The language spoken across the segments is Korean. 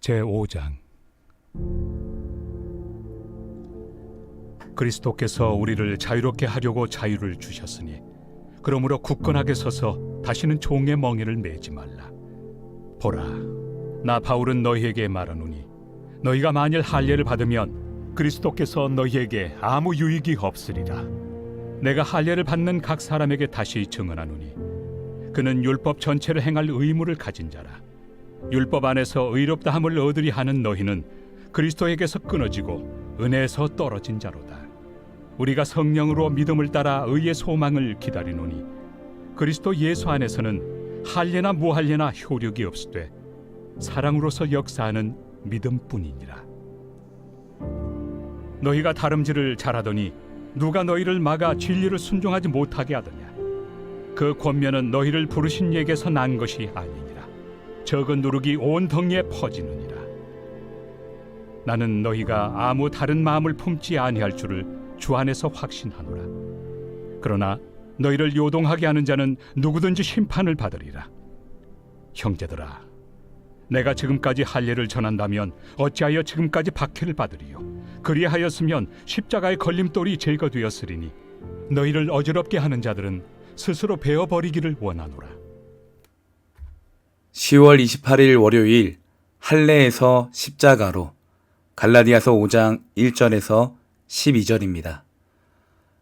제5장. 그리스도께서 우리를 자유롭게 하려고 자유를 주셨으니 그러므로 굳건하게 서서 다시는 종의 멍에를 매지 말라. 보라, 나 바울은 너희에게 말하노니 너희가 만일 할례를 받으면 그리스도께서 너희에게 아무 유익이 없으리라. 내가 할례를 받는 각 사람에게 다시 증언하노니 그는 율법 전체를 행할 의무를 가진 자라. 율법 안에서 의롭다함을 얻으리 하는 너희는 그리스도에게서 끊어지고 은혜에서 떨어진 자로다. 우리가 성령으로 믿음을 따라 의의 소망을 기다리노니 그리스도 예수 안에서는 할례나 무할례나 효력이 없으되 사랑으로서 역사하는 믿음뿐이니라. 너희가 다름질을 잘하더니 누가 너희를 막아 진리를 순종하지 못하게 하더냐? 그 권면은 너희를 부르신 이에게서 난 것이 아니니라. 적은 누룩이 온 덩이에 퍼지느니라. 나는 너희가 아무 다른 마음을 품지 아니할 줄을 주 안에서 확신하노라. 그러나 너희를 요동하게 하는 자는 누구든지 심판을 받으리라. 형제들아, 내가 지금까지 할례를 전한다면 어찌하여 지금까지 박해를 받으리요? 그리하였으면 십자가의 걸림돌이 제거되었으리니 너희를 어지럽게 하는 자들은 스스로 베어버리기를 원하노라. 10월 28일 월요일 할례에서 십자가로 갈라디아서 5장 1절에서 12절입니다.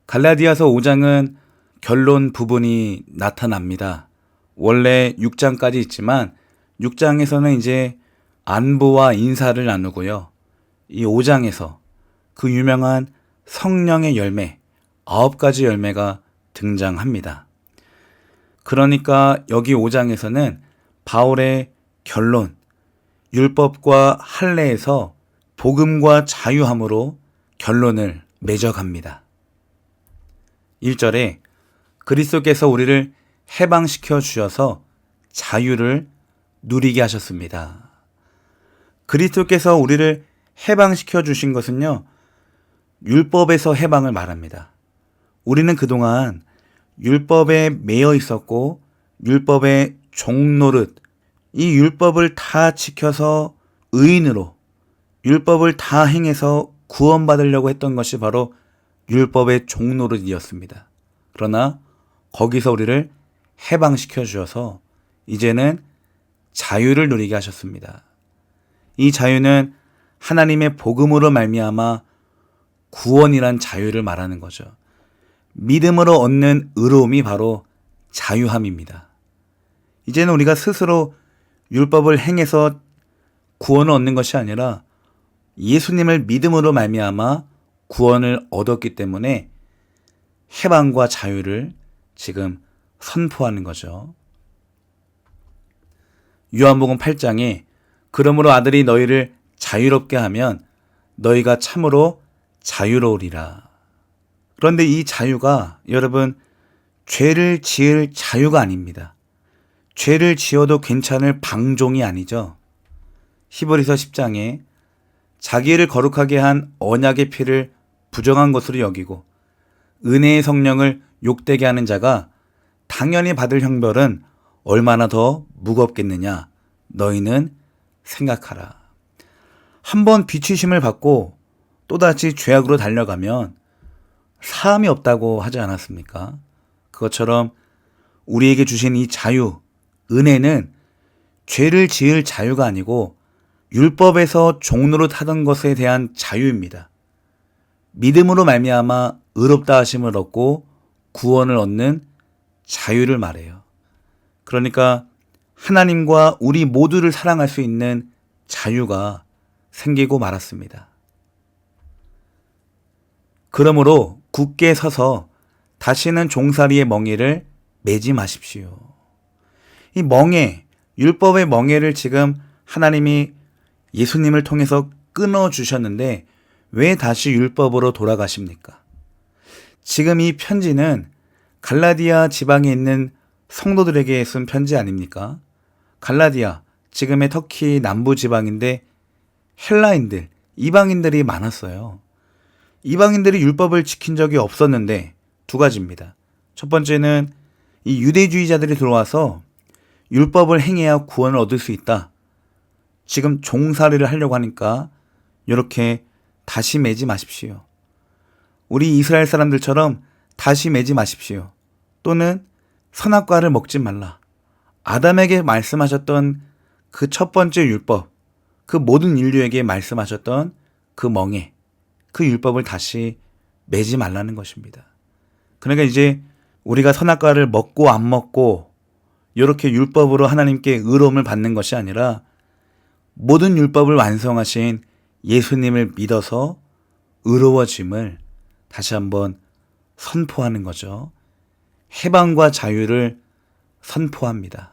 갈라디아서 5장은 결론 부분이 나타납니다. 원래 6장까지 있지만 6장에서는 이제 안부와 인사를 나누고요. 이 5장에서 그 유명한 성령의 열매 9가지 열매가 등장합니다. 그러니까 여기 5장에서는 바울의 결론, 율법과 할례에서 복음과 자유함으로 결론을 맺어갑니다. 1절에 그리스도께서 우리를 해방시켜 주셔서 자유를 누리게 하셨습니다. 그리스도께서 우리를 해방시켜 주신 것은요, 율법에서 해방을 말합니다. 우리는 그동안 율법에 매여 있었고 율법의 종노릇, 이 율법을 다 지켜서 의인으로 율법을 다 행해서 구원받으려고 했던 것이 바로 율법의 종노릇이었습니다. 그러나 거기서 우리를 해방시켜 주셔서 이제는 자유를 누리게 하셨습니다. 이 자유는 하나님의 복음으로 말미암아 구원이란 자유를 말하는 거죠. 믿음으로 얻는 의로움이 바로 자유함입니다. 이제는 우리가 스스로 율법을 행해서 구원을 얻는 것이 아니라 예수님을 믿음으로 말미암아 구원을 얻었기 때문에 해방과 자유를 지금 선포하는 거죠. 요한복음 8장에 그러므로 아들이 너희를 자유롭게 하면 너희가 참으로 자유로우리라. 그런데 이 자유가 여러분 죄를 지을 자유가 아닙니다. 죄를 지어도 괜찮을 방종이 아니죠. 히브리서 10장에 자기를 거룩하게 한 언약의 피를 부정한 것으로 여기고 은혜의 성령을 욕되게 하는 자가 당연히 받을 형벌은 얼마나 더 무겁겠느냐 너희는 생각하라. 한번 비추심을 받고 또다시 죄악으로 달려가면 사함이 없다고 하지 않았습니까? 그것처럼 우리에게 주신 이 자유, 은혜는 죄를 지을 자유가 아니고 율법에서 종노릇 하던 것에 대한 자유입니다. 믿음으로 말미암아 의롭다 하심을 얻고 구원을 얻는 자유를 말해요. 그러니까 하나님과 우리 모두를 사랑할 수 있는 자유가 생기고 말았습니다. 그러므로 굳게 서서 다시는 종살이의 멍에를 매지 마십시오. 이 멍에, 율법의 멍에를 지금 하나님이 예수님을 통해서 끊어주셨는데 왜 다시 율법으로 돌아가십니까? 지금 이 편지는 갈라디아 지방에 있는 성도들에게 쓴 편지 아닙니까? 갈라디아, 지금의 터키 남부 지방인데 헬라인들, 이방인들이 많았어요. 이방인들이 율법을 지킨 적이 없었는데 두 가지입니다. 첫 번째는 이 유대주의자들이 들어와서 율법을 행해야 구원을 얻을 수 있다. 지금 종살이를 하려고 하니까 이렇게 다시 매지 마십시오. 우리 이스라엘 사람들처럼 다시 매지 마십시오. 또는 선악과를 먹지 말라. 아담에게 말씀하셨던 그 첫 번째 율법, 그 모든 인류에게 말씀하셨던 그 멍에, 그 율법을 다시 매지 말라는 것입니다. 그러니까 이제 우리가 선악과를 먹고 안 먹고 이렇게 율법으로 하나님께 의로움을 받는 것이 아니라 모든 율법을 완성하신 예수님을 믿어서 의로워짐을 다시 한번 선포하는 거죠. 해방과 자유를 선포합니다.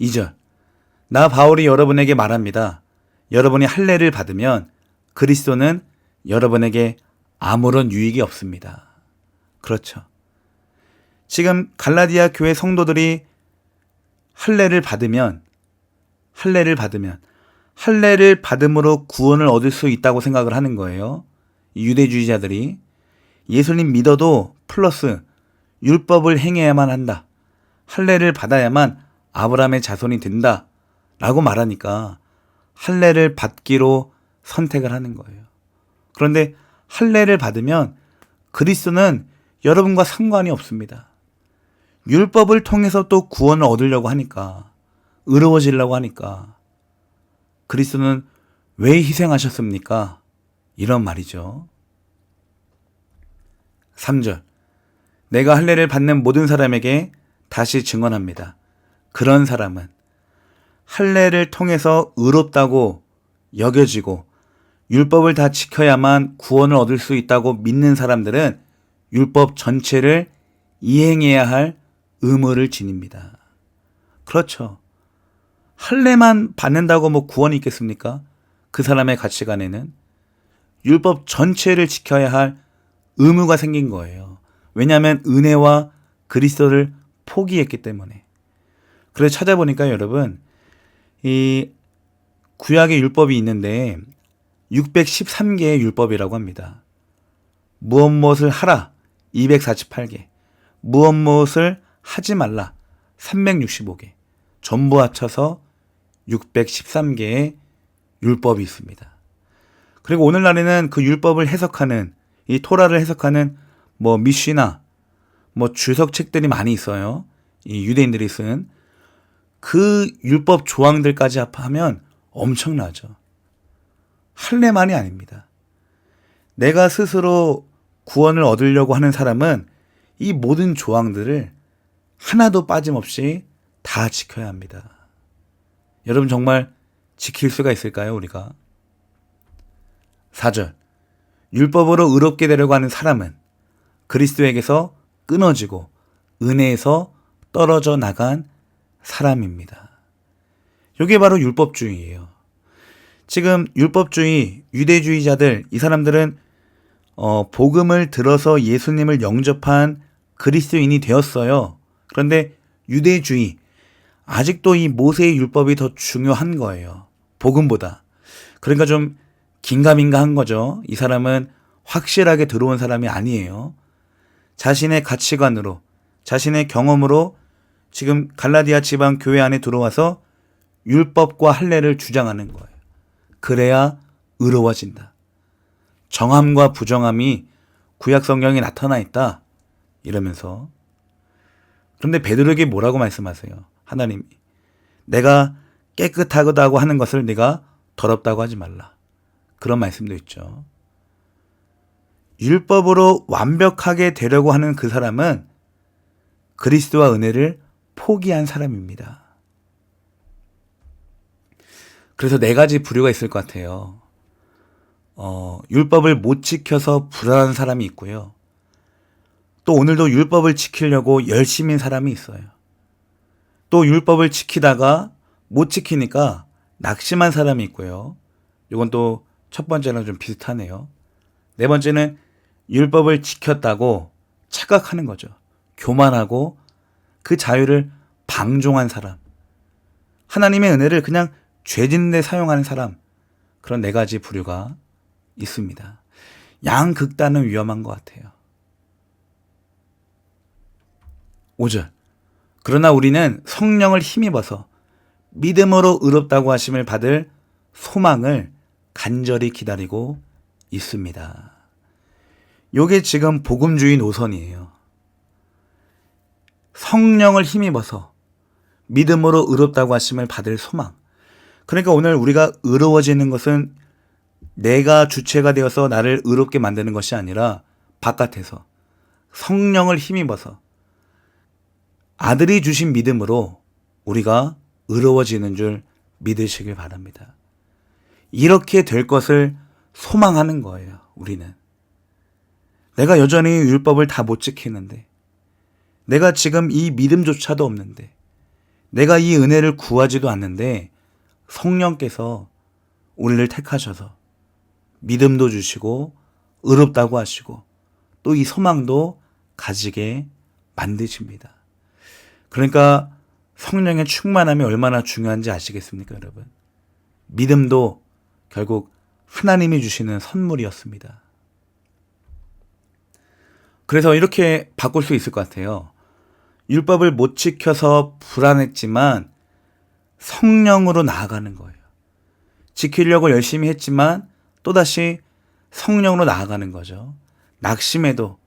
2절. 나 바울이 여러분에게 말합니다. 여러분이 할례를 받으면 그리스도는 여러분에게 아무런 유익이 없습니다. 그렇죠. 지금 갈라디아 교회 성도들이 할례를 받음으로 구원을 얻을 수 있다고 생각을 하는 거예요. 유대주의자들이 예수님 믿어도 플러스 율법을 행해야만 한다. 할례를 받아야만 아브라함의 자손이 된다. 라고 말하니까 할례를 받기로 선택을 하는 거예요. 그런데 할례를 받으면 그리스도는 여러분과 상관이 없습니다. 율법을 통해서 또 구원을 얻으려고 하니까, 의로워지려고 하니까 그리스도는 왜 희생하셨습니까? 이런 말이죠. 3절. 내가 할례를 받는 모든 사람에게 다시 증언합니다. 그런 사람은 할례를 통해서 의롭다고 여겨지고 율법을 다 지켜야만 구원을 얻을 수 있다고 믿는 사람들은 율법 전체를 이행해야 할 의무를 지닙니다. 그렇죠. 할례만 받는다고 뭐 구원이 있겠습니까? 그 사람의 가치관에는 율법 전체를 지켜야 할 의무가 생긴 거예요. 왜냐하면 은혜와 그리스도를 포기했기 때문에. 그래서 찾아보니까 여러분, 이 구약의 율법이 있는데 613개의 율법이라고 합니다. 무엇을 하라 248개, 무엇을 하지 말라 365개, 전부 합쳐서 613개의 율법이 있습니다. 그리고 오늘날에는 그 율법을 해석하는, 이 토라를 해석하는 미시나 주석책들이 많이 있어요. 이 유대인들이 쓴 그 율법 조항들까지 합하면 엄청나죠. 할례만이 아닙니다. 내가 스스로 구원을 얻으려고 하는 사람은 이 모든 조항들을 하나도 빠짐없이 다 지켜야 합니다. 여러분 정말 지킬 수가 있을까요, 우리가? 4절. 율법으로 의롭게 되려고 하는 사람은 그리스도에게서 끊어지고 은혜에서 떨어져 나간 사람입니다. 이게 바로 율법주의예요. 지금 율법주의, 유대주의자들, 이 사람들은 복음을 들어서 예수님을 영접한 그리스도인이 되었어요. 그런데 유대주의, 아직도 이 모세의 율법이 더 중요한 거예요. 복음보다. 그러니까 좀 긴가민가한 거죠. 이 사람은 확실하게 들어온 사람이 아니에요. 자신의 가치관으로, 자신의 경험으로 지금 갈라디아 지방 교회 안에 들어와서 율법과 할례를 주장하는 거예요. 그래야 의로워진다. 정함과 부정함이 구약 성경에 나타나 있다. 이러면서. 그런데 베드로에게 뭐라고 말씀하세요? 하나님이 내가 깨끗하다고 하는 것을 네가 더럽다고 하지 말라. 그런 말씀도 있죠. 율법으로 완벽하게 되려고 하는 그 사람은 그리스도와 은혜를 포기한 사람입니다. 그래서 4가지 부류가 있을 것 같아요. 율법을 못 지켜서 불안한 사람이 있고요. 또 오늘도 율법을 지키려고 열심인 사람이 있어요. 또 율법을 지키다가 못 지키니까 낙심한 사람이 있고요. 이건 또 첫 번째랑 좀 비슷하네요. 4번째는 율법을 지켰다고 착각하는 거죠. 교만하고 그 자유를 방종한 사람. 하나님의 은혜를 그냥 죄 짓는 데 사용하는 사람. 그런 4가지 부류가 있습니다. 양극단은 위험한 것 같아요. 5절. 그러나 우리는 성령을 힘입어서 믿음으로 의롭다고 하심을 받을 소망을 간절히 기다리고 있습니다. 요게 지금 복음주의 노선이에요. 성령을 힘입어서 믿음으로 의롭다고 하심을 받을 소망. 그러니까 오늘 우리가 의로워지는 것은 내가 주체가 되어서 나를 의롭게 만드는 것이 아니라 바깥에서 성령을 힘입어서 아들이 주신 믿음으로 우리가 의로워지는 줄 믿으시길 바랍니다. 이렇게 될 것을 소망하는 거예요, 우리는. 내가 여전히 율법을 다 못 지키는데, 내가 지금 이 믿음조차도 없는데, 내가 이 은혜를 구하지도 않는데 성령께서 우리를 택하셔서 믿음도 주시고 의롭다고 하시고 또 이 소망도 가지게 만드십니다. 그러니까 성령의 충만함이 얼마나 중요한지 아시겠습니까, 여러분? 믿음도 결국 하나님이 주시는 선물이었습니다. 그래서 이렇게 바꿀 수 있을 것 같아요. 율법을 못 지켜서 불안했지만 성령으로 나아가는 거예요. 지키려고 열심히 했지만 또다시 성령으로 나아가는 거죠. 낙심해도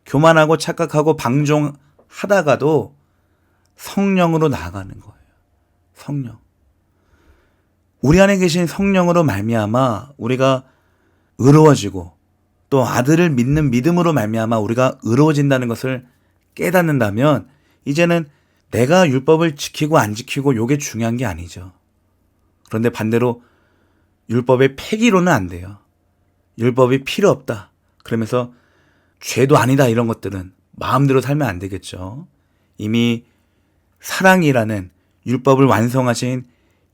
교만하고 착각하고 방종하다가도 성령으로 나아가는 거예요. 성령. 우리 안에 계신 성령으로 말미암아 우리가 의로워지고 또 아들을 믿는 믿음으로 말미암아 우리가 의로워진다는 것을 깨닫는다면 이제는 내가 율법을 지키고 안 지키고 요게 중요한 게 아니죠. 그런데 반대로 율법의 폐기로는 안 돼요. 율법이 필요 없다. 그러면서 죄도 아니다 이런 것들은 마음대로 살면 안 되겠죠. 이미 사랑이라는 율법을 완성하신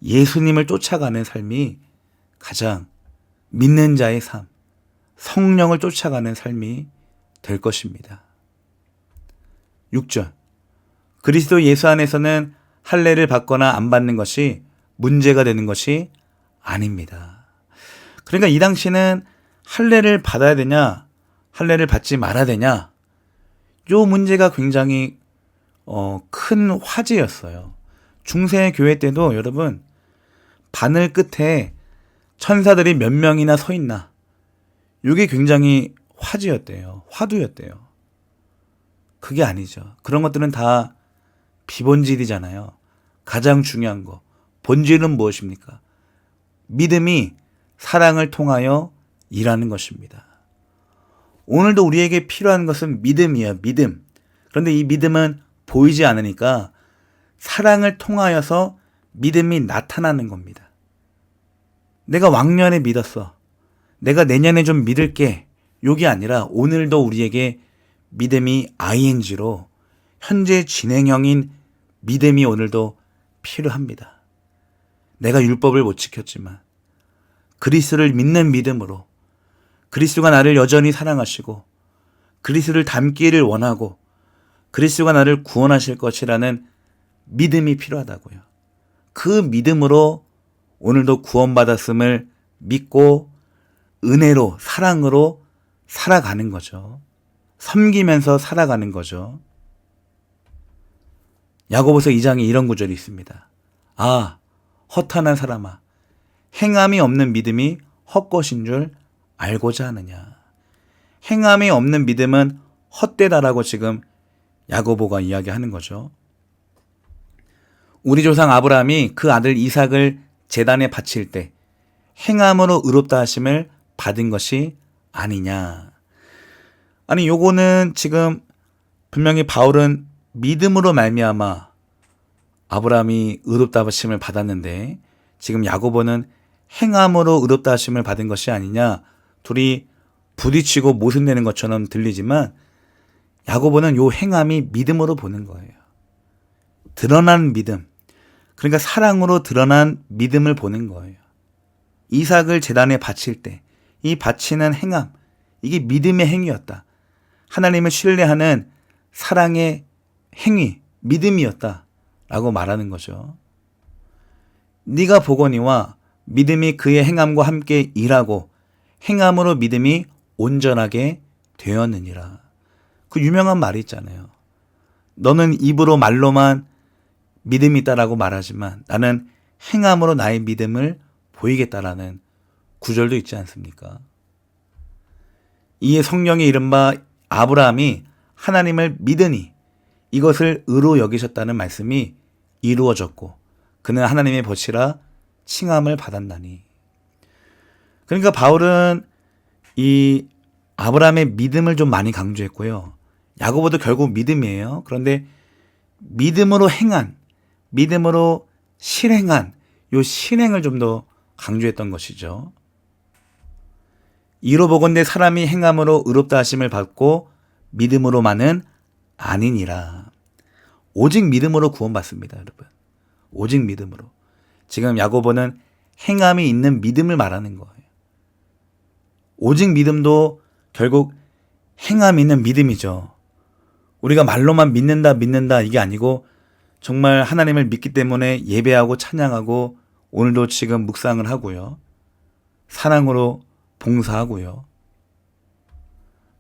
예수님을 쫓아가는 삶이 가장 믿는 자의 삶, 성령을 쫓아가는 삶이 될 것입니다. 6절. 그리스도 예수 안에서는 할례를 받거나 안 받는 것이 문제가 되는 것이 아닙니다. 그러니까 이 당시는 할례를 받아야 되냐, 할례를 받지 말아야 되냐, 요 문제가 굉장히 큰 화제였어요. 중세 교회 때도 여러분 바늘 끝에 천사들이 몇 명이나 서 있나, 이게 굉장히 화제였대요. 화두였대요. 그게 아니죠. 그런 것들은 다 비본질이잖아요. 가장 중요한 거, 본질은 무엇입니까? 믿음이 사랑을 통하여 일하는 것입니다. 오늘도 우리에게 필요한 것은 믿음이에요. 믿음. 그런데 이 믿음은 보이지 않으니까 사랑을 통하여서 믿음이 나타나는 겁니다. 내가 왕년에 믿었어. 내가 내년에 좀 믿을게. 요게 아니라 오늘도 우리에게 믿음이 ing로 현재 진행형인 믿음이 오늘도 필요합니다. 내가 율법을 못 지켰지만 그리스도를 믿는 믿음으로 그리스도가 나를 여전히 사랑하시고 그리스도를 닮기를 원하고 그리스도가 나를 구원하실 것이라는 믿음이 필요하다고요. 그 믿음으로 오늘도 구원받았음을 믿고 은혜로 사랑으로 살아가는 거죠. 섬기면서 살아가는 거죠. 야고보서 2장에 이런 구절이 있습니다. 아, 허탄한 사람아, 행함이 없는 믿음이 헛것인 줄 알고자 하느냐. 행함이 없는 믿음은 헛되다라고 지금 야고보가 이야기하는 거죠. 우리 조상 아브라함이 그 아들 이삭을 제단에 바칠 때 행함으로 의롭다 하심을 받은 것이 아니냐. 아니, 요거는 지금 분명히 바울은 믿음으로 말미암아 아브라함이 의롭다 하심을 받았는데 지금 야고보는 행함으로 의롭다 하심을 받은 것이 아니냐. 둘이 부딪히고 모순되는 것처럼 들리지만 야고보는 요 행함이 믿음으로 보는 거예요. 드러난 믿음. 그러니까 사랑으로 드러난 믿음을 보는 거예요. 이삭을 제단에 바칠 때 이 바치는 행함, 이게 믿음의 행위였다. 하나님을 신뢰하는 사랑의 행위, 믿음이었다라고 말하는 거죠. 네가 보거니와 믿음이 그의 행함과 함께 일하고 행함으로 믿음이 온전하게 되었느니라. 그 유명한 말이 있잖아요. 너는 입으로 말로만 믿음이 있다라고 말하지만 나는 행함으로 나의 믿음을 보이겠다라는 구절도 있지 않습니까? 이에 성령이 이른바 아브라함이 하나님을 믿으니 이것을 의로 여기셨다는 말씀이 이루어졌고 그는 하나님의 벗이라 칭함을 받았나니. 그러니까 바울은 이 아브라함의 믿음을 좀 많이 강조했고요. 야고보도 결국 믿음이에요. 그런데 믿음으로 행한, 믿음으로 실행한 요 실행을 좀 더 강조했던 것이죠. 이로 보건대 사람이 행함으로 의롭다 하심을 받고 믿음으로만은 아니니라. 오직 믿음으로 구원받습니다, 여러분. 오직 믿음으로. 지금 야고보는 행함이 있는 믿음을 말하는 거예요. 오직 믿음도 결국 행함이 있는 믿음이죠. 우리가 말로만 믿는다 이게 아니고 정말 하나님을 믿기 때문에 예배하고 찬양하고 오늘도 지금 묵상을 하고요. 사랑으로 봉사하고요.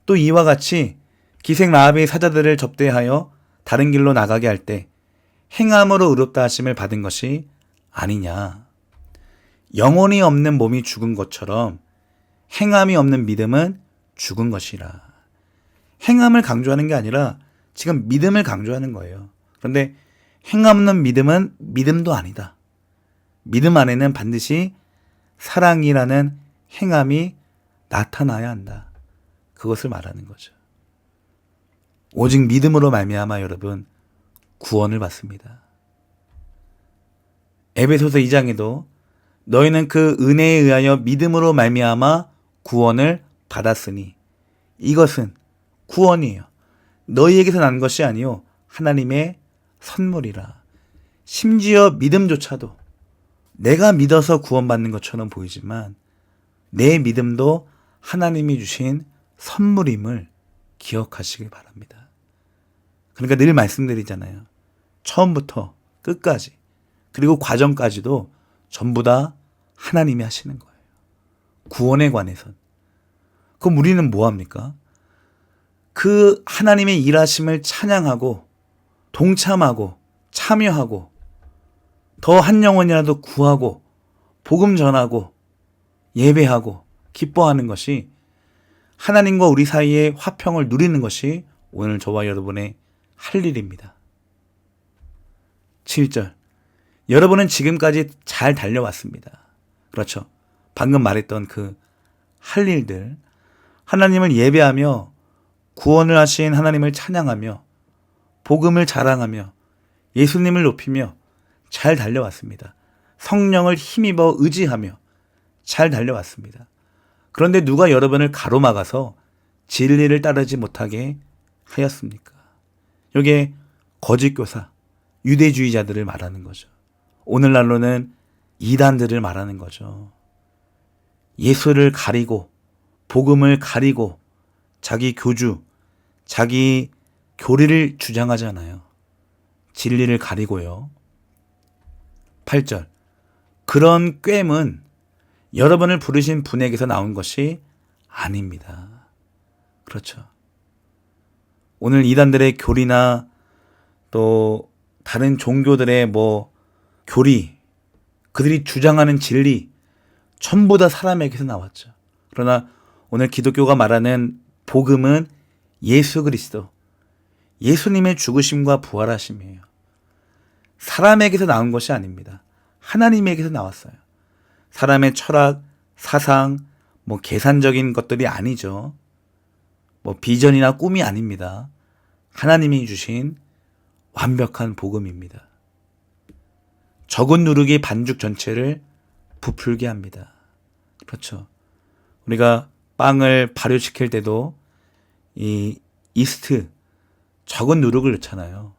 또 이와 같이 기생 라합의 사자들을 접대하여 다른 길로 나가게 할 때 행함으로 의롭다 하심을 받은 것이 아니냐. 영혼이 없는 몸이 죽은 것처럼 행함이 없는 믿음은 죽은 것이라. 행함을 강조하는 게 아니라 지금 믿음을 강조하는 거예요. 그런데 행함 없는 믿음은 믿음도 아니다. 믿음 안에는 반드시 사랑이라는 행함이 나타나야 한다. 그것을 말하는 거죠. 오직 믿음으로 말미암아 여러분 구원을 받습니다. 에베소서 2장에도 너희는 그 은혜에 의하여 믿음으로 말미암아 구원을 받았으니 이것은 구원이에요. 너희에게서 난 것이 아니요 하나님의 선물이라. 심지어 믿음조차도 내가 믿어서 구원받는 것처럼 보이지만 내 믿음도 하나님이 주신 선물임을 기억하시길 바랍니다. 그러니까 늘 말씀드리잖아요. 처음부터 끝까지 그리고 과정까지도 전부 다 하나님이 하시는 거예요. 구원에 관해선. 그럼 우리는 뭐합니까? 그 하나님의 일하심을 찬양하고 동참하고 참여하고 더 한 영혼이라도 구하고 복음 전하고 예배하고 기뻐하는 것이 하나님과 우리 사이의 화평을 누리는 것이 오늘 저와 여러분의 할 일입니다. 7절. 여러분은 지금까지 잘 달려왔습니다. 그렇죠. 방금 말했던 그 할 일들. 하나님을 예배하며 구원을 하신 하나님을 찬양하며 복음을 자랑하며 예수님을 높이며 잘 달려왔습니다. 성령을 힘입어 의지하며 잘 달려왔습니다. 그런데 누가 여러분을 가로막아서 진리를 따르지 못하게 하였습니까? 이게 거짓교사, 유대주의자들을 말하는 거죠. 오늘날로는 이단들을 말하는 거죠. 예수를 가리고 복음을 가리고 자기 교주, 자기 교리를 주장하잖아요. 진리를 가리고요. 8절. 그런 꾀은 여러분을 부르신 분에게서 나온 것이 아닙니다. 그렇죠. 오늘 이단들의 교리나 또 다른 종교들의 교리, 그들이 주장하는 진리 전부 다 사람에게서 나왔죠. 그러나 오늘 기독교가 말하는 복음은 예수 그리스도, 예수님의 죽으심과 부활하심이에요. 사람에게서 나온 것이 아닙니다. 하나님에게서 나왔어요. 사람의 철학, 사상, 계산적인 것들이 아니죠. 비전이나 꿈이 아닙니다. 하나님이 주신 완벽한 복음입니다. 적은 누룩이 반죽 전체를 부풀게 합니다. 그렇죠. 우리가 빵을 발효시킬 때도 이 이스트, 적은 누룩을 넣잖아요.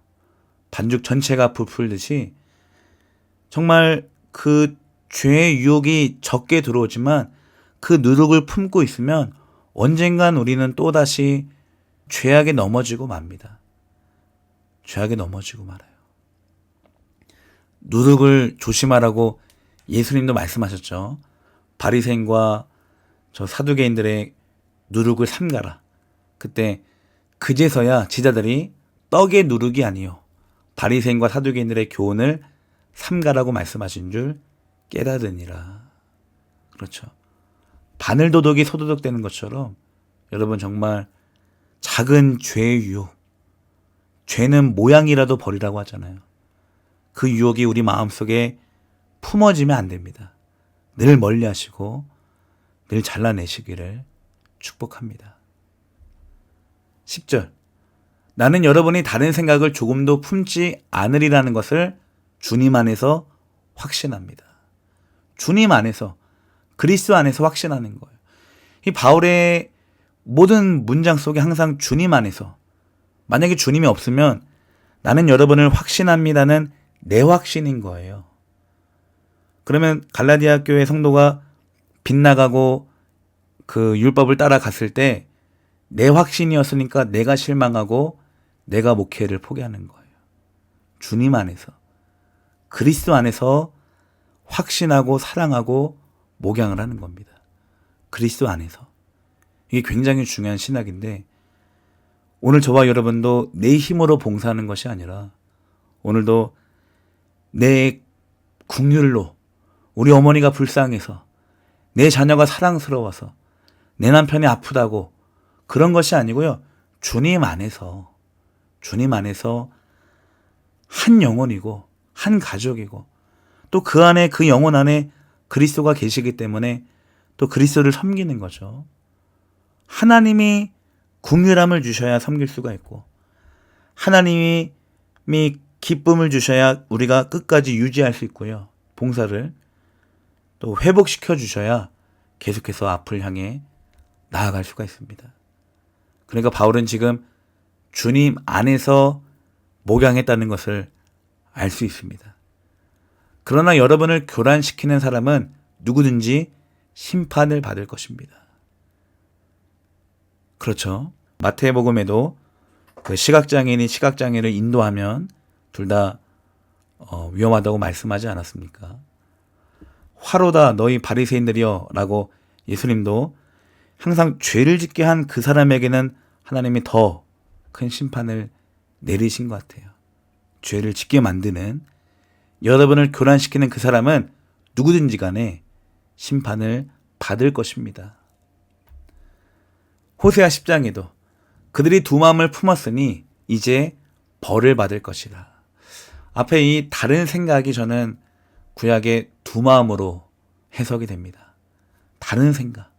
반죽 전체가 부풀듯이 정말 그 죄의 유혹이 적게 들어오지만 그 누룩을 품고 있으면 언젠간 우리는 또다시 죄악에 넘어지고 맙니다. 죄악에 넘어지고 말아요. 누룩을 조심하라고 예수님도 말씀하셨죠. 바리새인과 저 사두개인들의 누룩을 삼가라. 그때 그제서야 제자들이 떡의 누룩이 아니요 바리새인과 사두개인들의 교훈을 삼가라고 말씀하신 줄 깨닫으니라. 그렇죠. 바늘 도둑이 소도둑 되는 것처럼 여러분 정말 작은 죄의 유혹, 죄는 모양이라도 버리라고 하잖아요. 그 유혹이 우리 마음속에 품어지면 안 됩니다. 늘 멀리 하시고 늘 잘라내시기를 축복합니다. 10절. 나는 여러분이 다른 생각을 조금도 품지 않으리라는 것을 주님 안에서 확신합니다. 주님 안에서, 그리스도 안에서 확신하는 거예요. 이 바울의 모든 문장 속에 항상 주님 안에서, 만약에 주님이 없으면 나는 여러분을 확신합니다는 내 확신인 거예요. 그러면 갈라디아 교회 성도가 빗나가고 그 율법을 따라갔을 때 내 확신이었으니까 내가 실망하고 내가 목회를 포기하는 거예요. 주님 안에서, 그리스도 안에서 확신하고 사랑하고 목양을 하는 겁니다. 그리스도 안에서. 이게 굉장히 중요한 신학인데 오늘 저와 여러분도 내 힘으로 봉사하는 것이 아니라 오늘도 내 국률로 우리 어머니가 불쌍해서 내 자녀가 사랑스러워서 내 남편이 아프다고 그런 것이 아니고요. 주님 안에서 한 영혼이고 한 가족이고 또 그 안에 그 영혼 안에 그리스도가 계시기 때문에 또 그리스도를 섬기는 거죠. 하나님이 긍휼함을 주셔야 섬길 수가 있고 하나님이 기쁨을 주셔야 우리가 끝까지 유지할 수 있고요. 봉사를 또 회복시켜 주셔야 계속해서 앞을 향해 나아갈 수가 있습니다. 그러니까 바울은 지금 주님 안에서 목양했다는 것을 알 수 있습니다. 그러나 여러분을 교란시키는 사람은 누구든지 심판을 받을 것입니다. 그렇죠. 마태복음에도 그 시각장애인이 시각장애를 인도하면 둘 다 위험하다고 말씀하지 않았습니까? 화로다 너희 바리새인들이여 라고 예수님도 항상 죄를 짓게 한 그 사람에게는 하나님이 더 큰 심판을 내리신 것 같아요. 죄를 짓게 만드는 여러분을 교란시키는 그 사람은 누구든지 간에 심판을 받을 것입니다. 호세아 10장에도 그들이 두 마음을 품었으니 이제 벌을 받을 것이라. 앞에 이 다른 생각이 저는 구약의 두 마음으로 해석이 됩니다. 다른 생각,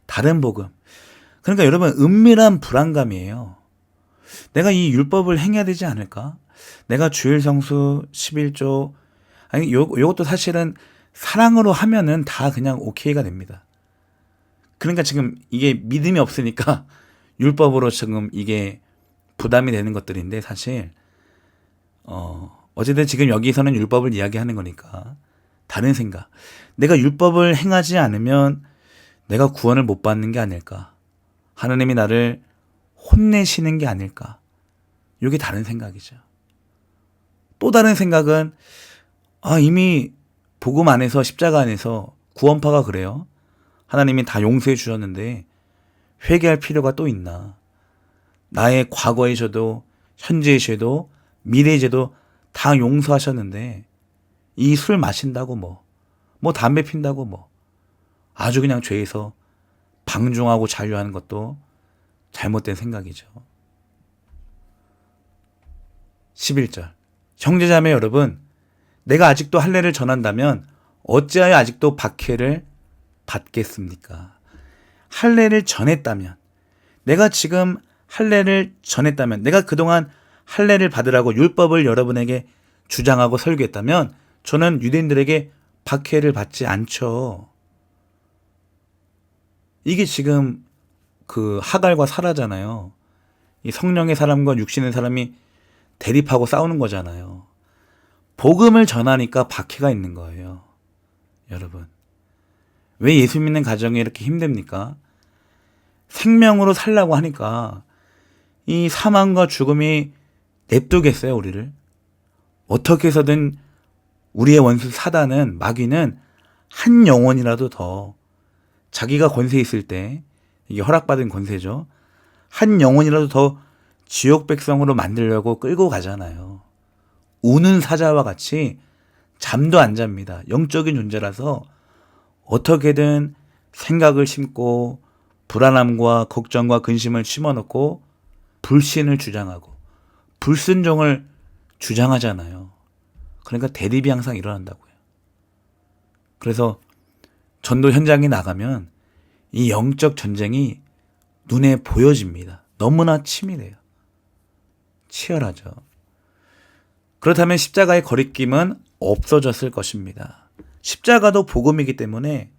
다른 복음. 그러니까 여러분 은밀한 불안감이에요. 내가 이 율법을 행해야 되지 않을까? 내가 주일 성수 11조 아니 요것도 사실은 사랑으로 하면은 다 그냥 오케이가 됩니다. 그러니까 지금 이게 믿음이 없으니까 율법으로 지금 이게 부담이 되는 것들인데 사실 어쨌든 지금 여기서는 율법을 이야기하는 거니까 다른 생각. 내가 율법을 행하지 않으면 내가 구원을 못 받는 게 아닐까? 하나님이 나를 혼내시는 게 아닐까? 이게 다른 생각이죠. 또 다른 생각은 이미 복음 안에서 십자가 안에서 구원파가 그래요. 하나님이 다 용서해 주셨는데 회개할 필요가 또 있나? 나의 과거의 죄도 현재의 죄도 미래의 죄도 다 용서하셨는데 이 술 마신다고 뭐 담배 핀다고 아주 그냥 죄에서 방종하고 잔류하는 것도 잘못된 생각이죠. 11절. 형제자매 여러분, 내가 아직도 할례를 전한다면 어찌하여 아직도 박해를 받겠습니까? 할례를 전했다면, 내가 지금 할례를 전했다면, 내가 그동안 할례를 받으라고 율법을 여러분에게 주장하고 설교했다면 저는 유대인들에게 박해를 받지 않죠. 이게 지금 그 하갈과 사라잖아요. 이 성령의 사람과 육신의 사람이 대립하고 싸우는 거잖아요. 복음을 전하니까 박해가 있는 거예요. 여러분. 왜 예수 믿는 가정이 이렇게 힘듭니까? 생명으로 살라고 하니까 이 사망과 죽음이 냅두겠어요, 우리를? 어떻게 해서든 우리의 원수 사단은, 마귀는 한 영혼이라도 더 자기가 권세 있을 때, 이게 허락받은 권세죠. 한 영혼이라도 더 지옥 백성으로 만들려고 끌고 가잖아요. 우는 사자와 같이 잠도 안 잡니다. 영적인 존재라서 어떻게든 생각을 심고 불안함과 걱정과 근심을 심어놓고 불신을 주장하고 불순종을 주장하잖아요. 그러니까 대립이 항상 일어난다고요. 그래서 전도 현장에 나가면 이 영적 전쟁이 눈에 보여집니다. 너무나 치밀해요. 치열하죠. 그렇다면 십자가의 거리낌은 없어졌을 것입니다. 십자가도 복음이기 때문에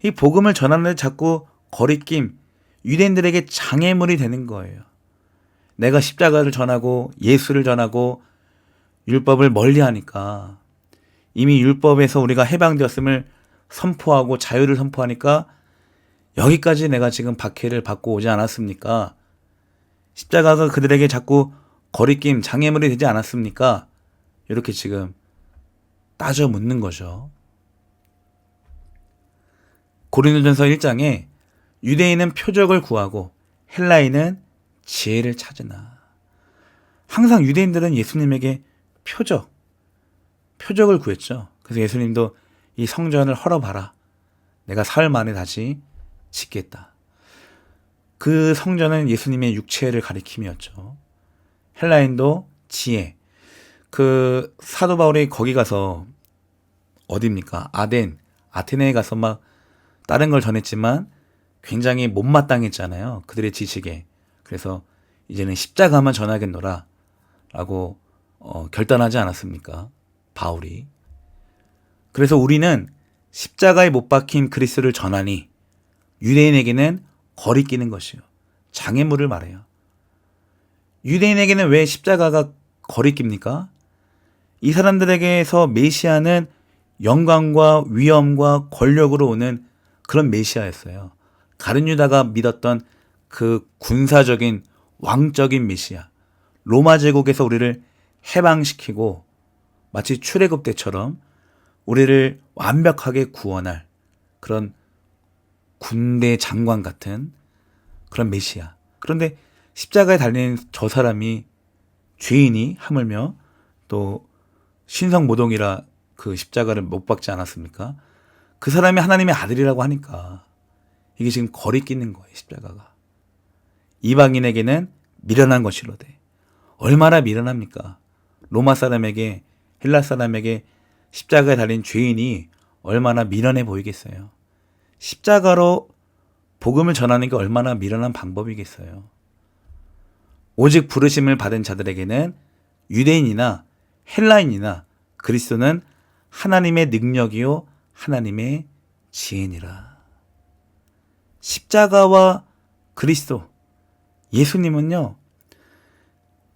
이 복음을 전하는데 자꾸 거리낌, 유대인들에게 장애물이 되는 거예요. 내가 십자가를 전하고 예수를 전하고 율법을 멀리하니까 이미 율법에서 우리가 해방되었음을 선포하고 자유를 선포하니까 여기까지 내가 지금 박해를 받고 오지 않았습니까? 십자가가 그들에게 자꾸 거리낌, 장애물이 되지 않았습니까? 이렇게 지금 따져 묻는 거죠. 고린도전서 1장에 유대인은 표적을 구하고 헬라인은 지혜를 찾으나. 항상 유대인들은 예수님에게 표적을 구했죠. 그래서 예수님도 이 성전을 헐어봐라. 내가 사흘 만에 다시 짓겠다. 그 성전은 예수님의 육체를 가리킴이었죠. 헬라인도 지혜. 그 사도 바울이 거기 가서 어디입니까? 아테네에 가서 막 다른 걸 전했지만 굉장히 못마땅했잖아요. 그들의 지식에. 그래서 이제는 십자가만 전하겠노라 라고 결단하지 않았습니까? 바울이. 그래서 우리는 십자가에 못 박힌 그리스도를 전하니 유대인에게는 거리끼는 것이요. 장애물을 말해요. 유대인에게는 왜 십자가가 거리낍니까? 이 사람들에게서 메시아는 영광과 위엄과 권력으로 오는 그런 메시아였어요. 가룟 유다가 믿었던 그 군사적인 왕적인 메시아. 로마 제국에서 우리를 해방시키고 마치 출애굽 때처럼 우리를 완벽하게 구원할 그런 군대 장관 같은 그런 메시아. 그런데 십자가에 달린 저 사람이 죄인이 하물며 또 신성모독이라 그 십자가를 못 박지 않았습니까? 그 사람이 하나님의 아들이라고 하니까 이게 지금 거리끼는 거예요. 십자가가. 이방인에게는 미련한 것이로되. 얼마나 미련합니까? 로마 사람에게, 헬라 사람에게 십자가에 달린 죄인이 얼마나 미련해 보이겠어요. 십자가로 복음을 전하는 게 얼마나 미련한 방법이겠어요. 오직 부르심을 받은 자들에게는 유대인이나 헬라인이나 그리스도는 하나님의 능력이요 하나님의 지혜니라. 십자가와 그리스도, 예수님은요,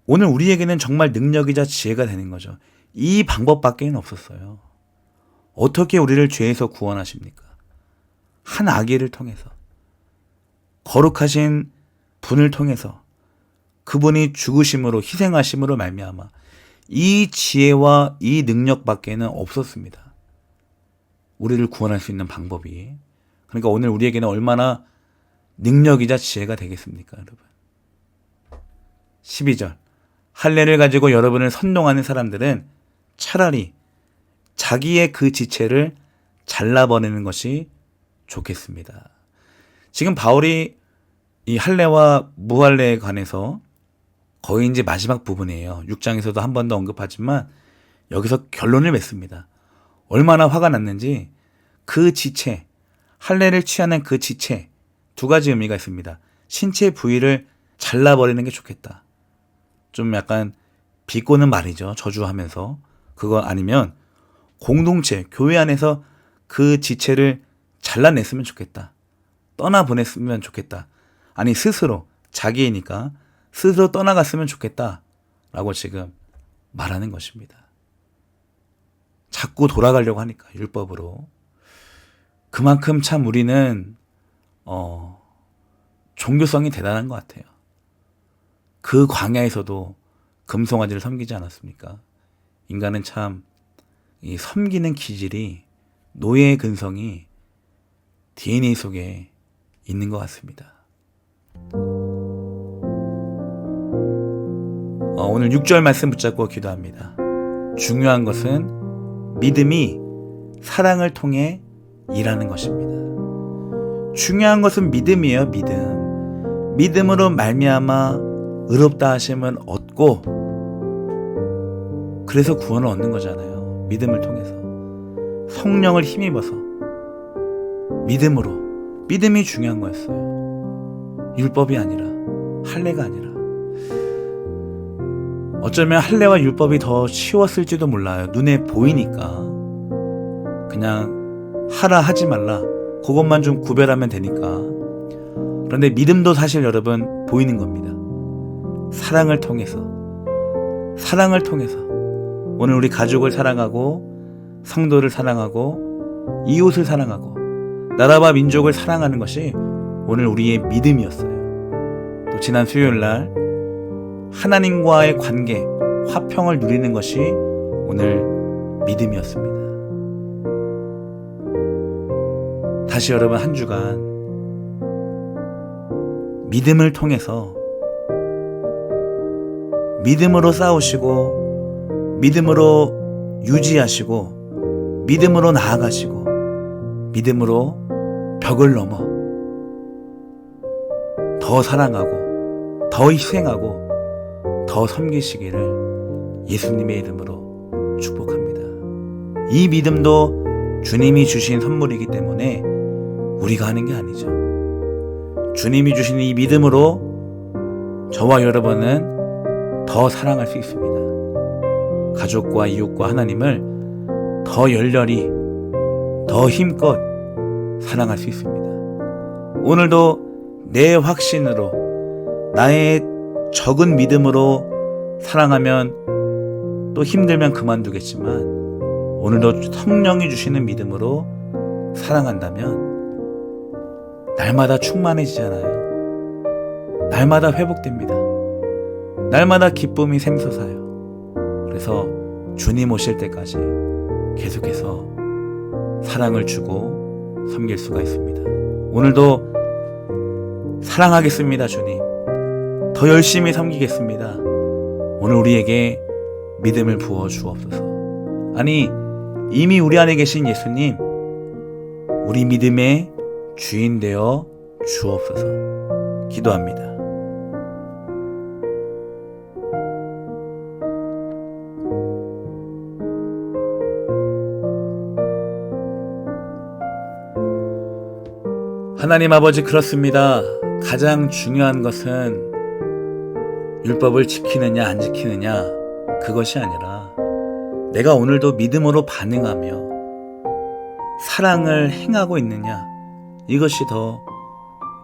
오늘 우리에게는 정말 능력이자 지혜가 되는 거죠. 이 방법밖에는 없었어요. 어떻게 우리를 죄에서 구원하십니까? 한 아기를 통해서, 거룩하신 분을 통해서, 그분이 죽으심으로 희생하심으로 말미암아 이 지혜와 이 능력밖에는 없었습니다. 우리를 구원할 수 있는 방법이. 그러니까 오늘 우리에게는 얼마나 능력이자 지혜가 되겠습니까, 여러분? 12절. 할례를 가지고 여러분을 선동하는 사람들은 차라리 자기의 그 지체를 잘라버리는 것이 좋겠습니다. 지금 바울이 이 할례와 무할례에 관해서 거의 이제 마지막 부분이에요. 6장에서도 한 번 더 언급하지만 여기서 결론을 맺습니다. 얼마나 화가 났는지 그 지체, 할례를 취하는 그 지체, 두 가지 의미가 있습니다. 신체 부위를 잘라버리는 게 좋겠다. 좀 약간 비꼬는 말이죠. 저주하면서. 그거 아니면 공동체, 교회 안에서 그 지체를 잘라냈으면 좋겠다. 떠나보냈으면 좋겠다. 아니 스스로, 자기이니까 스스로 떠나갔으면 좋겠다. 라고 지금 말하는 것입니다. 자꾸 돌아가려고 하니까 율법으로. 그만큼 참 우리는 종교성이 대단한 것 같아요. 그 광야에서도 금송아지를 섬기지 않았습니까? 인간은 참 이 섬기는 기질이, 노예의 근성이 DNA 속에 있는 것 같습니다. 오늘 6절 말씀 붙잡고 기도합니다. 중요한 것은 믿음이 사랑을 통해 일하는 것입니다. 중요한 것은 믿음이에요. 믿음으로 말미암아 의롭다 하심을 얻고, 그래서 구원을 얻는 거잖아요. 믿음을 통해서 성령을 힘입어서 믿음이 중요한 거였어요. 율법이 아니라, 할례가 아니라. 어쩌면 할례와 율법이 더 쉬웠을지도 몰라요. 눈에 보이니까 그냥 하라 하지 말라, 그것만 좀 구별하면 되니까. 그런데 믿음도 사실 여러분 보이는 겁니다. 사랑을 통해서 오늘 우리 가족을 사랑하고, 성도를 사랑하고, 이웃을 사랑하고, 나라와 민족을 사랑하는 것이 오늘 우리의 믿음이었어요. 또 지난 수요일날 하나님과의 관계, 화평을 누리는 것이 오늘 믿음이었습니다. 다시 여러분 한 주간 믿음을 통해서 믿음으로 싸우시고, 믿음으로 유지하시고, 믿음으로 나아가시고, 믿음으로 벽을 넘어 더 사랑하고, 더 희생하고, 더 섬기시기를 예수님의 이름으로 축복합니다. 이 믿음도 주님이 주신 선물이기 때문에 우리가 하는 게 아니죠. 주님이 주신 이 믿음으로 저와 여러분은 더 사랑할 수 있습니다. 가족과 이웃과 하나님을 더 열렬히, 더 힘껏 사랑할 수 있습니다. 오늘도 내 확신으로, 나의 적은 믿음으로 사랑하면 또 힘들면 그만두겠지만, 오늘도 성령이 주시는 믿음으로 사랑한다면 날마다 충만해지잖아요. 날마다 회복됩니다. 날마다 기쁨이 샘솟아요. 그래서 주님 오실 때까지 계속해서 사랑을 주고 섬길 수가 있습니다. 오늘도 사랑하겠습니다. 주님, 더 열심히 섬기겠습니다. 오늘 우리에게 믿음을 부어 주옵소서. 아니, 이미 우리 안에 계신 예수님, 우리 믿음의 주인 되어 주옵소서. 기도합니다. 하나님 아버지, 그렇습니다. 가장 중요한 것은 율법을 지키느냐 안 지키느냐, 그것이 아니라 내가 오늘도 믿음으로 반응하며 사랑을 행하고 있느냐, 이것이 더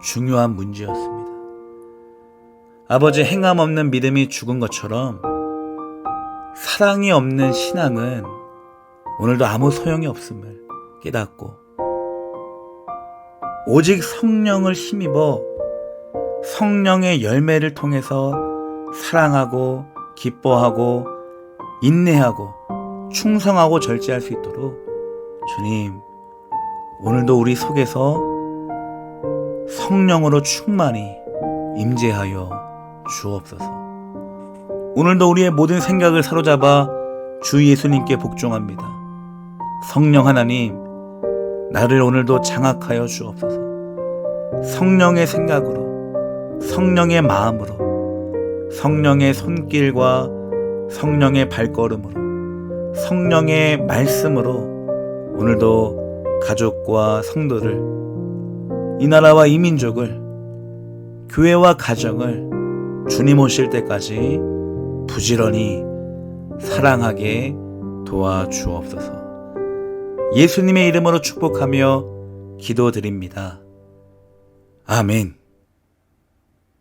중요한 문제였습니다. 아버지, 행함 없는 믿음이 죽은 것처럼 사랑이 없는 신앙은 오늘도 아무 소용이 없음을 깨닫고, 오직 성령을 힘입어 성령의 열매를 통해서 사랑하고, 기뻐하고, 인내하고, 충성하고 절제할 수 있도록 주님, 오늘도 우리 속에서 성령으로 충만히 임재하여 주옵소서. 오늘도 우리의 모든 생각을 사로잡아 주 예수님께 복종합니다. 성령 하나님, 나를 오늘도 장악하여 주옵소서. 성령의 생각으로, 성령의 마음으로, 성령의 손길과 성령의 발걸음으로, 성령의 말씀으로 오늘도 가족과 성도를, 이 나라와 이 민족을, 교회와 가정을 주님 오실 때까지 부지런히 사랑하게 도와주옵소서. 예수님의 이름으로 축복하며 기도드립니다. 아멘.